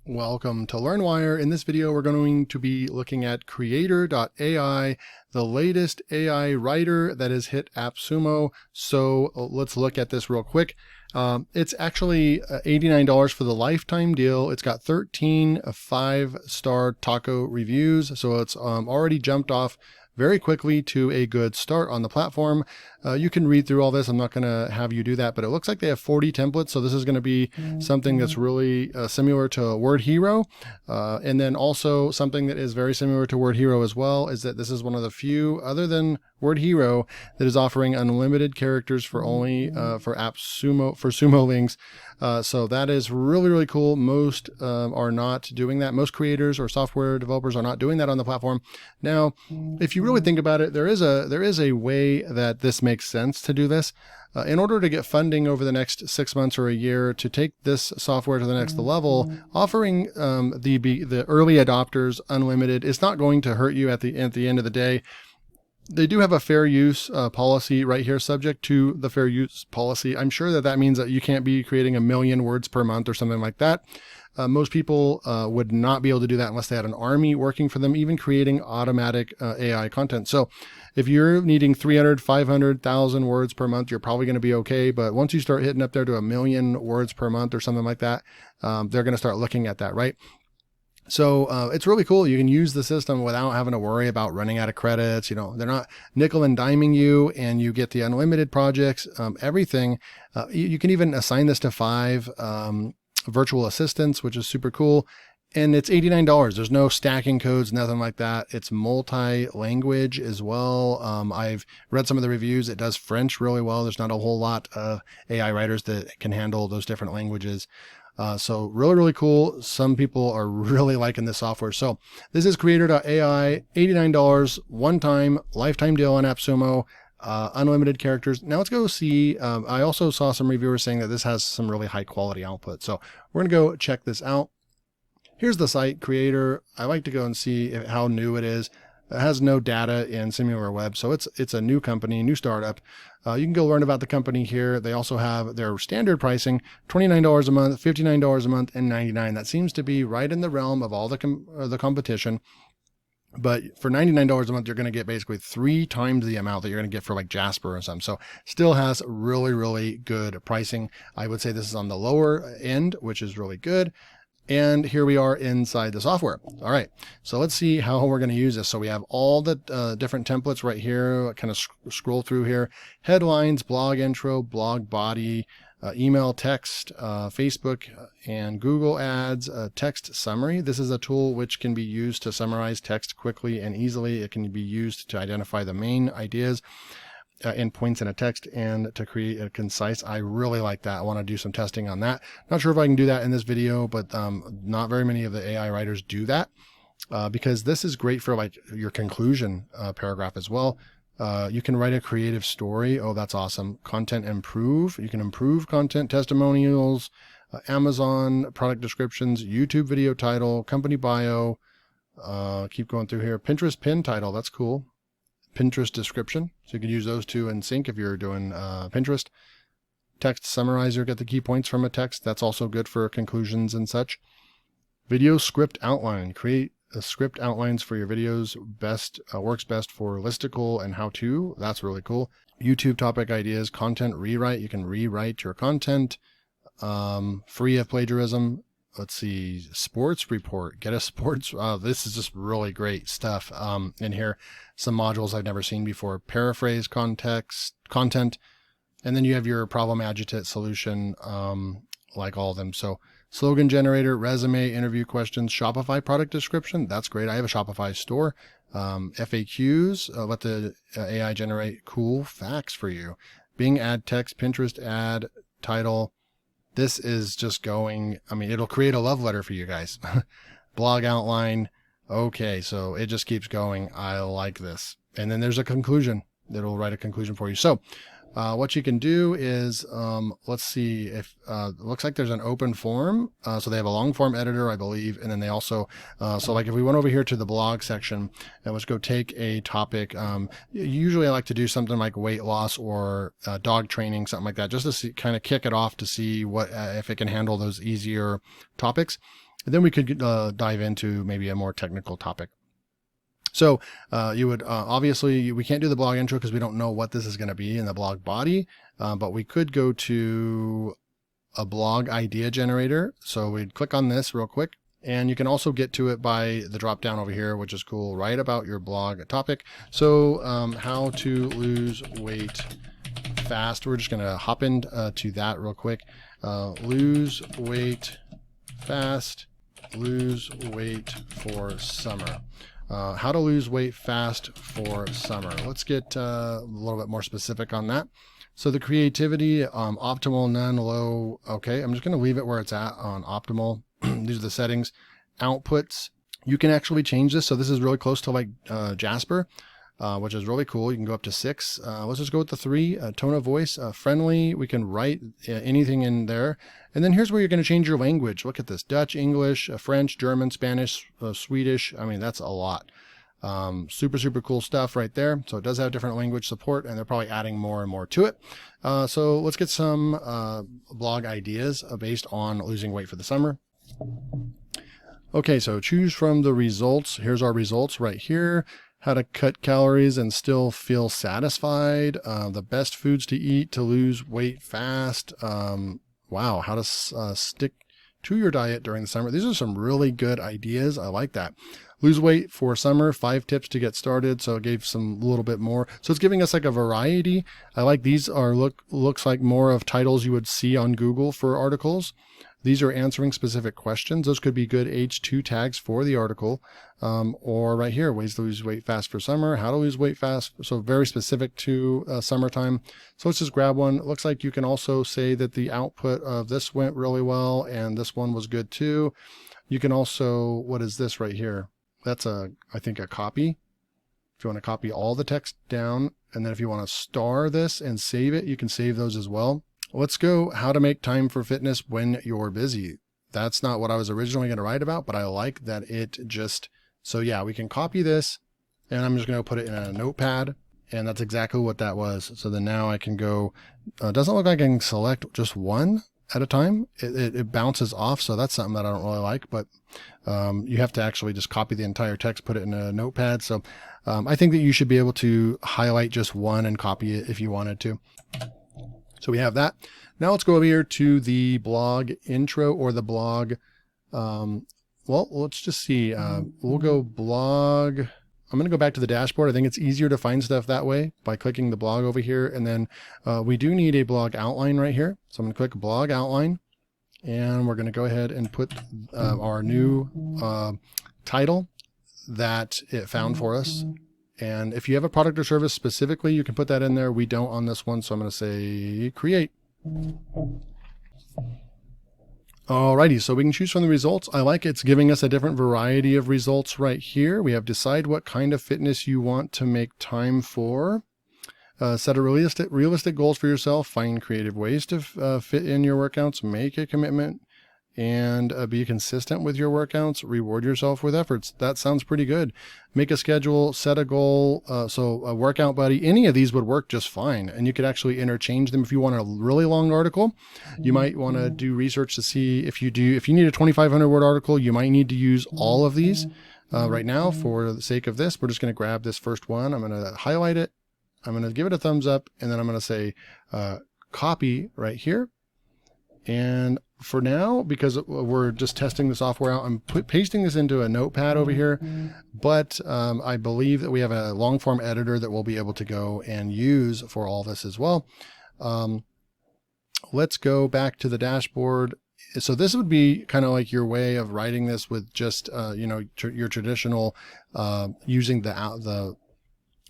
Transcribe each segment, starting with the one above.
Welcome to LearnWire. In this video, we're going to be looking at Creator.ai, the latest AI writer that has hit AppSumo. So let's look at this real quick. It's actually $89 for the lifetime deal. It's got 13 5-star taco reviews. So it's already jumped off very quickly to a good start on the platform. You can read through all this. I'm not going to have you do that, but it looks like they have 40 templates. So this is going to be something that's really similar to Word Hero. And then also something that is very similar to Word Hero as well is that this is one of the few, other than Word Hero, that is offering unlimited characters for only for AppSumo, for Sumo links. So that is really, really cool. Most are not doing that. Most creators or software developers are not doing that on the platform. Now, if you really think about it, there is a way that this makes sense to do this. In order to get funding over the next 6 months or a year to take this software to the next level, offering the early adopters unlimited is not going to hurt you at the end of the day. They do have a fair use policy right here, subject to the fair use policy. I'm sure that means that you can't be creating 1 million words per month or something like that. Most people would not be able to do that unless they had an army working for them, even creating automatic AI content. So if you're needing 300, 500,000 words per month, you're probably going to be okay. But once you start hitting up there to 1 million words per month or something like that, they're going to start looking at that, right? So it's really cool. You can use the system without having to worry about running out of credits. You know, they're not nickel and diming you, and you get the unlimited projects, everything. You can even assign this to 5 virtual assistants, which is super cool. And it's $89. There's no stacking codes, nothing like that. It's multi-language as well. I've read some of the reviews. It does French really well. There's not a whole lot of AI writers that can handle those different languages. So really, really cool. Some people are really liking this software. So this is Creator.ai, $89, one-time, lifetime deal on AppSumo, unlimited characters. Now let's go see. I also saw some reviewers saying that this has some really high quality output. So we're going to go check this out. Here's the site, Creator. I like to go and see how new it is. It has no data in SimilarWeb, so it's a new company, new startup. You can go learn about the company here. They also have their standard pricing, $29 a month, $59 a month, and $99. That seems to be right in the realm of all the competition. But for $99 a month, you're going to get basically 3 times the amount that you're going to get for like Jasper or something. So still has really, really good pricing. I would say this is on the lower end, which is really good. And here we are inside the software. All right, so let's see how we're going to use this. So we have all the different templates right here. Kind of scroll through here. Headlines, blog intro, blog body, email text, Facebook and Google ads, text summary. This is a tool which can be used to summarize text quickly and easily. It can be used to identify the main ideas and points in a text and to create a concise. I really like that. I want to do some testing on that. Not sure if I can do that in this video, but not very many of the AI writers do that because this is great for like your conclusion paragraph as well. You can write a creative story. Oh, that's awesome. Content improve. You can improve content, testimonials, Amazon product descriptions, YouTube video title, company bio. Keep going through here. Pinterest pin title. That's cool. Pinterest description. So you can use those two in sync if you're doing Pinterest. Text summarizer, get the key points from a text. That's also good for conclusions and such. Video script outline. Create script outlines for your videos. Works best for listicle and how-to. That's really cool. YouTube topic ideas. Content rewrite. You can rewrite your content. Free of plagiarism. Let's see, sports report, get a sports. This is just really great stuff in here. Some modules I've never seen before. Paraphrase content. And then you have your problem agitate solution, like all of them. So slogan generator, resume, interview questions, Shopify product description. That's great. I have a Shopify store. FAQs, let the AI generate cool facts for you. Bing ad text, Pinterest ad title. This is just going, I mean, it'll create a love letter for you guys. Blog outline. Okay, so it just keeps going. I like this. And then there's a conclusion. It'll write a conclusion for you. So what you can do is, let's see if, looks like there's an open form. So they have a long form editor, I believe. And then they also, so like if we went over here to the blog section and let's go take a topic, usually I like to do something like weight loss or dog training, something like that, just to see, kind of kick it off to see what, if it can handle those easier topics. And then we could dive into maybe a more technical topic. So you would obviously, we can't do the blog intro because we don't know what this is going to be in the blog body, but we could go to a blog idea generator. So we'd click on this real quick, and you can also get to it by the drop down over here, which is cool. Write about your blog topic. So how to lose weight fast. We're just going to hop into that real quick. Lose weight fast, lose weight for summer. How to lose weight fast for summer. Let's get a little bit more specific on that. So the creativity, optimal, none, low. Okay, I'm just going to leave it where it's at on optimal. These are the settings. Outputs. You can actually change this. So this is really close to like Jasper, which is really cool. You can go up to 6. Let's just go with the 3. Tone of voice, friendly. We can write anything in there. And then here's where you're going to change your language. Look at this: Dutch, English, French, German, Spanish, Swedish. I mean, that's a lot. Super, super cool stuff right there. So it does have different language support, and they're probably adding more and more to it. So let's get some blog ideas based on losing weight for the summer. Okay, so choose from the results. Here's our results right here. How to cut calories and still feel satisfied. The best foods to eat to lose weight fast. Wow, how to stick to your diet during the summer. These are some really good ideas. I like that. Lose weight for summer, 5 tips to get started. So it gave some little bit more. So it's giving us like a variety. I like these are looks like more of titles you would see on Google for articles. These are answering specific questions. Those could be good H2 tags for the article. Or right here, ways to lose weight fast for summer, how to lose weight fast. So very specific to summertime. So let's just grab one. It looks like you can also say that the output of this went really well, and this one was good too. You can also, what is this right here? That's I think a copy. If you want to copy all the text down, and then if you want to star this and save it, you can save those as well. Let's go how to make time for fitness when you're busy. That's not what I was originally going to write about, but I like that it just, so yeah, we can copy this, and I'm just going to put it in a notepad, and that's exactly what that was. So then now I can go, doesn't look like I can select just one at a time. It bounces off, so that's something that I don't really like, but you have to actually just copy the entire text, put it in a notepad. So I think that you should be able to highlight just one and copy it if you wanted to. So we have that. Now let's go over here to the blog intro or the blog. Well, let's just see. We'll go blog. I'm going to go back to the dashboard. I think it's easier to find stuff that way by clicking the blog over here. And then we do need a blog outline right here. So I'm going to click blog outline, and we're going to go ahead and put our new title that it found for us. And if you have a product or service specifically, you can put that in there. We don't on this one, so I'm going to say create. Alrighty, so we can choose from the results. I like it's giving us a different variety of results right here. We have decide what kind of fitness you want to make time for. Set a realistic goals for yourself. Find creative ways to fit in your workouts. Make a commitment. And be consistent with your workouts. Reward yourself with efforts. That sounds pretty good. Make a schedule, set a goal. So a workout buddy, any of these would work just fine. And you could actually interchange them. If you want a really long article, you might want to do research to see if you need a 2,500 word article, you might need to use all of these. Right now, for the sake of this, we're just going to grab this first one. I'm going to highlight it. I'm going to give it a thumbs up, and then I'm going to say copy right here. And for now, because we're just testing the software out, I'm pasting this into a notepad over here. But I believe that we have a long form editor that we'll be able to go and use for all this as well. Let's go back to the dashboard. So this would be kind of like your way of writing this with just your traditional using the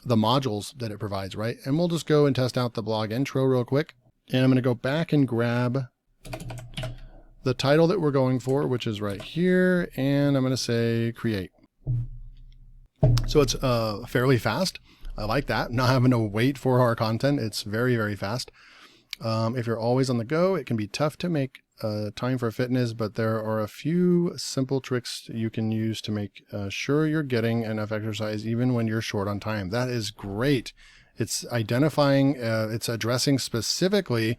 modules that it provides, right? And we'll just go and test out the blog intro real quick. And I'm going to go back and grab the title that we're going for, which is right here, and I'm going to say create. So it's fairly fast. I like that. Not having to wait for our content. It's very, very fast. If you're always on the go, it can be tough to make time for fitness, but there are a few simple tricks you can use to make sure you're getting enough exercise even when you're short on time. That is great. It's identifying, it's addressing specifically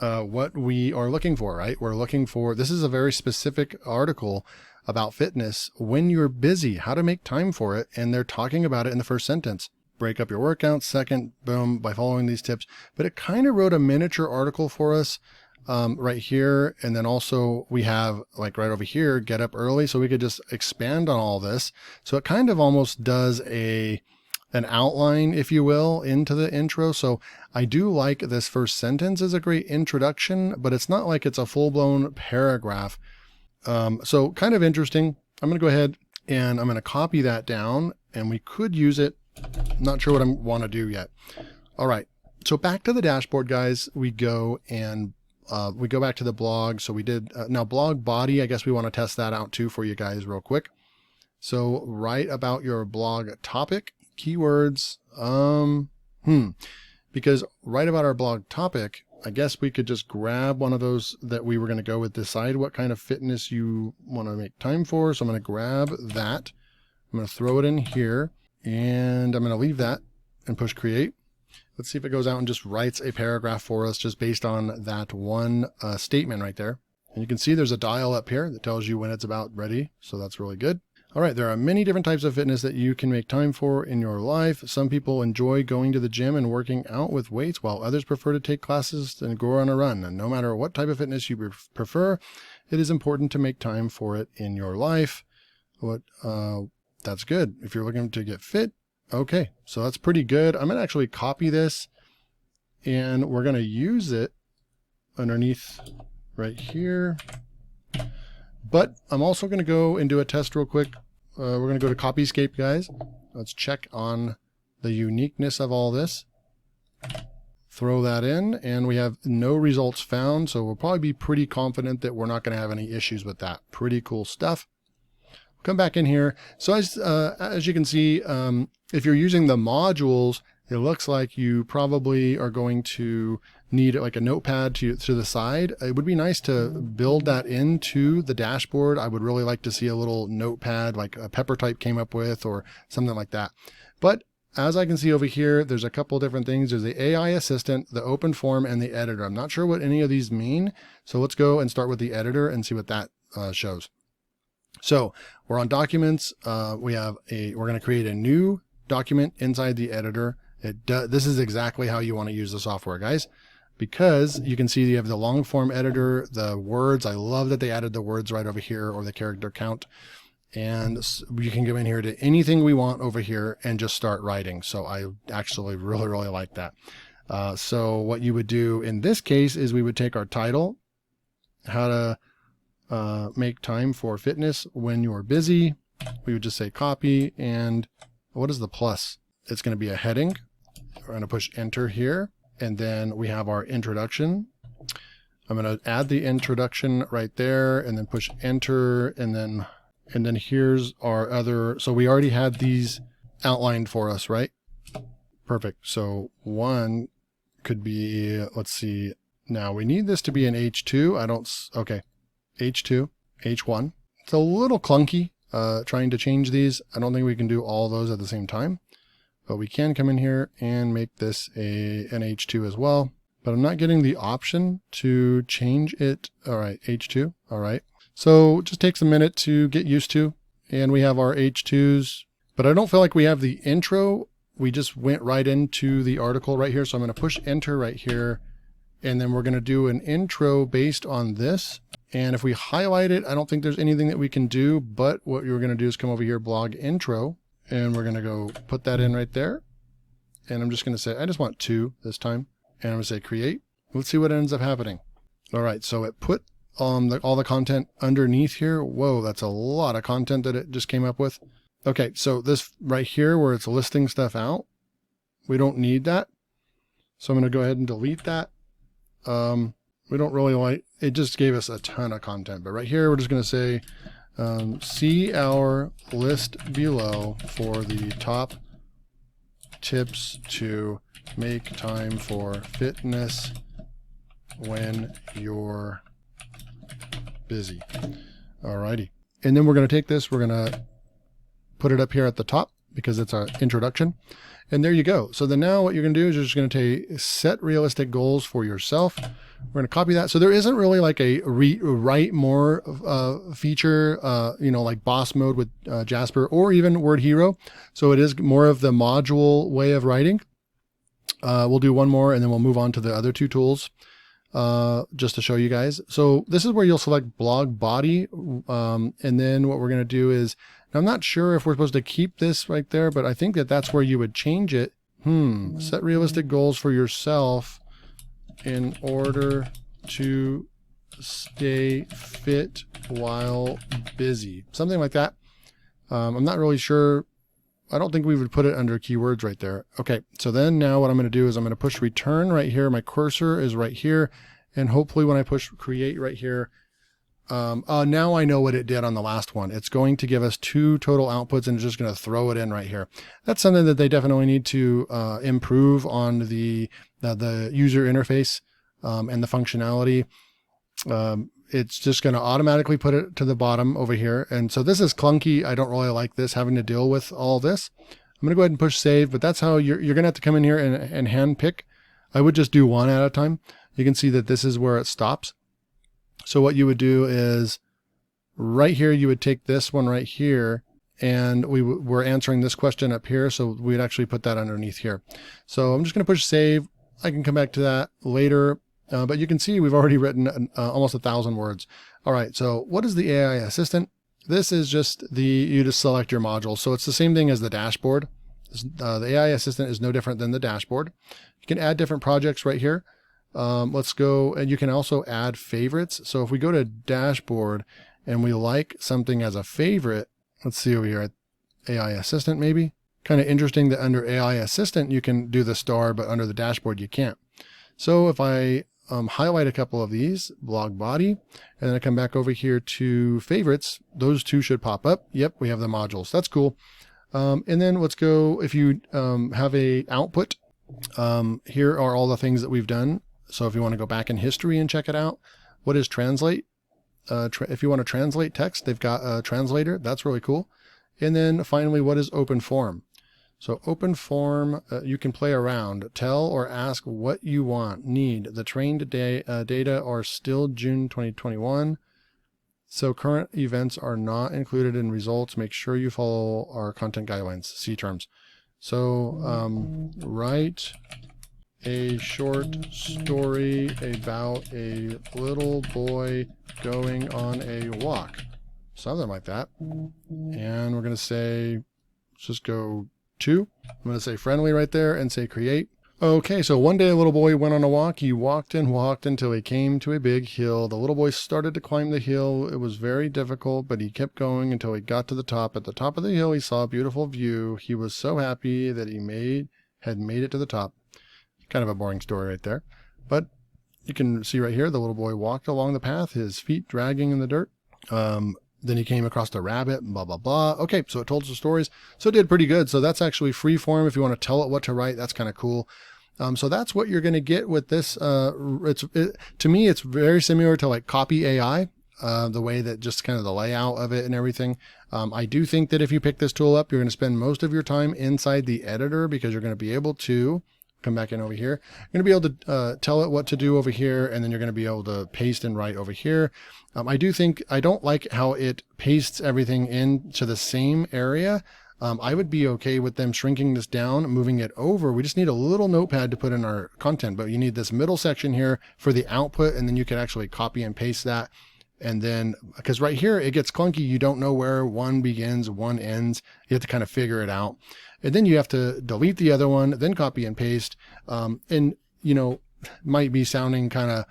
what we are looking for, right? We're looking for, this is a very specific article about fitness when you're busy, how to make time for it. And they're talking about it in the first sentence. Break up your workouts, second, boom, by following these tips. But it kind of wrote a miniature article for us right here. And then also we have like right over here, get up early. So we could just expand on all this. So it kind of almost does an outline, if you will, into the intro. So I do like this first sentence is a great introduction, but it's not like it's a full-blown paragraph. So kind of interesting. I'm going to go ahead and I'm going to copy that down, and we could use it. Not sure what I want to do yet. All right. So back to the dashboard, guys, we go and we go back to the blog. So we did now blog body. I guess we want to test that out too for you guys real quick. So write about your blog topic, keywords. Because write about our blog topic, I guess we could just grab one of those that we were going to go with, decide what kind of fitness you want to make time for. So I'm going to grab that. I'm going to throw it in here, and I'm going to leave that and push create. Let's see if it goes out and just writes a paragraph for us just based on that one statement right there. And you can see there's a dial up here that tells you when it's about ready. So that's really good. All right, there are many different types of fitness that you can make time for in your life. Some people enjoy going to the gym and working out with weights, while others prefer to take classes and go on a run. And no matter what type of fitness you prefer, it is important to make time for it in your life. That's good. If you're looking to get fit, okay, so that's pretty good. I'm going to actually copy this, and we're going to use it underneath right here. But I'm also going to go and do a test real quick. We're going to go to Copyscape, guys. Let's check on the uniqueness of all this. Throw that in, and we have no results found. So we'll probably be pretty confident that we're not going to have any issues with that. Pretty cool stuff. Come back in here. So as you can see, if you're using the modules, it looks like you probably are going to need like a notepad to the side. It would be nice to build that into the dashboard. I would really like to see a little notepad like a Pepper type came up with or something like that. But as I can see over here, there's a couple different things. There's the AI assistant, the open form, and the editor. I'm not sure what any of these mean. So let's go and start with the editor and see what that shows. So we're on documents. We're going to create a new document inside the editor. This is exactly how you want to use the software, guys, because you can see you have the long form editor, the words. I love that they added the words right over here, or the character count. And you can go in here to anything we want over here and just start writing. So I actually really, really like that. So what you would do in this case is we would take our title, how to make time for fitness when you're busy. We would just say copy, and what is the plus? It's going to be a heading. We're going to push enter here, and then we have our introduction. I'm going to add the introduction right there, and then push enter, and then here's our other. So we already had these outlined for us, right? Perfect. So one could be, let's see. Now we need this to be an H2. Okay. H2, H1. It's a little clunky trying to change these. I don't think we can do all those at the same time, but we can come in here and make this an H2 as well. But I'm not getting the option to change it. All right, H2. All right. So it just takes a minute to get used to. And we have our H2s, but I don't feel like we have the intro. We just went right into the article right here. So I'm going to push enter right here. And then we're going to do an intro based on this. And if we highlight it, I don't think there's anything that we can do, but what you're going to do is come over here, blog intro, and we're going to go put that in right there. And I'm just going to say, I just want 2 this time. And I'm going to say create. Let's see what ends up happening. All right. So it put all the content underneath here. Whoa, that's a lot of content that it just came up with. Okay. So this right here where it's listing stuff out, we don't need that. So I'm going to go ahead and delete that. We don't really like, it just gave us a ton of content, but right here, we're just going to say, see our list below for the top tips to make time for fitness when you're busy. Alrighty. And then we're going to take this, we're going to put it up here at the top. because it's our introduction. And there you go. So then now what you're going to do is you're just going to set realistic goals for yourself. We're going to copy that. So there isn't really like a write more feature, like boss mode with Jasper or even Word Hero. So it is more of the module way of writing. We'll do one more and then we'll move on to the other two tools just to show you guys. So this is where you'll select blog body. And then what we're going to do is, I'm not sure if we're supposed to keep this right there, but I think that that's where you would change it. Set realistic goals for yourself in order to stay fit while busy. Something like that. I'm not really sure. I don't think we would put it under keywords right there. Okay, so then now what I'm going to do is I'm going to push return right here. My cursor is right here. And hopefully when I push create right here, now I know what it did on the last one. It's going to give us 2 total outputs and it's just going to throw it in right here. That's something that they definitely need to improve on the user interface and the functionality. It's just going to automatically put it to the bottom over here. And so this is clunky. I don't really like this, having to deal with all this. I'm going to go ahead and push save, but that's how you're going to have to come in here and hand pick. I would just do one at a time. You can see that this is where it stops. So what you would do is right here, you would take this one right here, and we're answering this question up here. So we'd actually put that underneath here. So I'm just going to push save. I can come back to that later, but you can see we've already written almost 1,000 words. All right. So what is the AI assistant? This is just you just select your module. So it's the same thing as the dashboard. The AI assistant is no different than the dashboard. You can add different projects right here. Let's go, and you can also add favorites. So if we go to dashboard and we like something as a favorite, let's see over here at AI assistant, maybe. Kind of interesting that under AI assistant, you can do the star, but under the dashboard, you can't. So if I highlight a couple of these, blog body, and then I come back over here to favorites, those 2 should pop up. Yep, we have the modules. That's cool. And then let's go, if you have a output, here are all the things that we've done. So if you want to go back in history and check it out, what is translate? If you want to translate text, they've got a translator. That's really cool. And then finally, what is open form? So open form, you can play around, tell or ask what you need. The trained data are still June 2021. So current events are not included in results. Make sure you follow our content guidelines, see terms. So write a short story about a little boy going on a walk. Something like that. And we're going to say, let's just go 2. I'm going to say friendly right there and say create. Okay, so one day a little boy went on a walk. He walked and walked until he came to a big hill. The little boy started to climb the hill. It was very difficult, but he kept going until he got to the top. At the top of the hill, he saw a beautiful view. He was so happy that he had made it to the top. Kind of a boring story right there. But you can see right here, the little boy walked along the path, his feet dragging in the dirt. Then he came across the rabbit, blah, blah, blah. Okay, so it told some stories. So it did pretty good. So that's actually free form. If you want to tell it what to write, that's kind of cool. So that's what you're going to get with this. To me, it's very similar to like Copy AI, the way that just kind of the layout of it and everything. I do think that if you pick this tool up, you're going to spend most of your time inside the editor because you're going to be able to come back in over here. You're going to be able to tell it what to do over here, and then you're going to be able to paste and write over here. I don't like how it pastes everything into the same area. I would be okay with them shrinking this down, moving it over. We just need a little notepad to put in our content, but you need this middle section here for the output, and then you can actually copy and paste that. And then, because right here, it gets clunky. You don't know where one begins, one ends. You have to kind of figure it out. And then you have to delete the other one, then copy and paste. And, might be sounding kind of,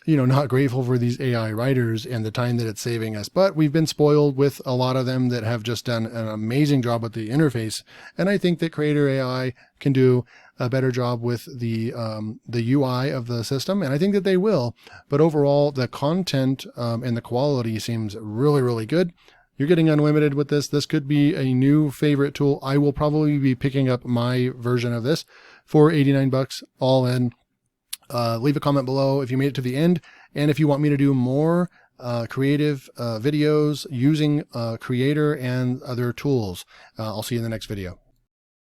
not grateful for these AI writers and the time that it's saving us. But we've been spoiled with a lot of them that have just done an amazing job with the interface. And I think that Creator AI can do a better job with the UI of the system. And I think that they will. But overall, the content and the quality seems really, really good. You're getting unlimited with this. This could be a new favorite tool. I will probably be picking up my version of this for $89 all in. Leave a comment below if you made it to the end. And if you want me to do more creative videos using Creator and other tools. I'll see you in the next video.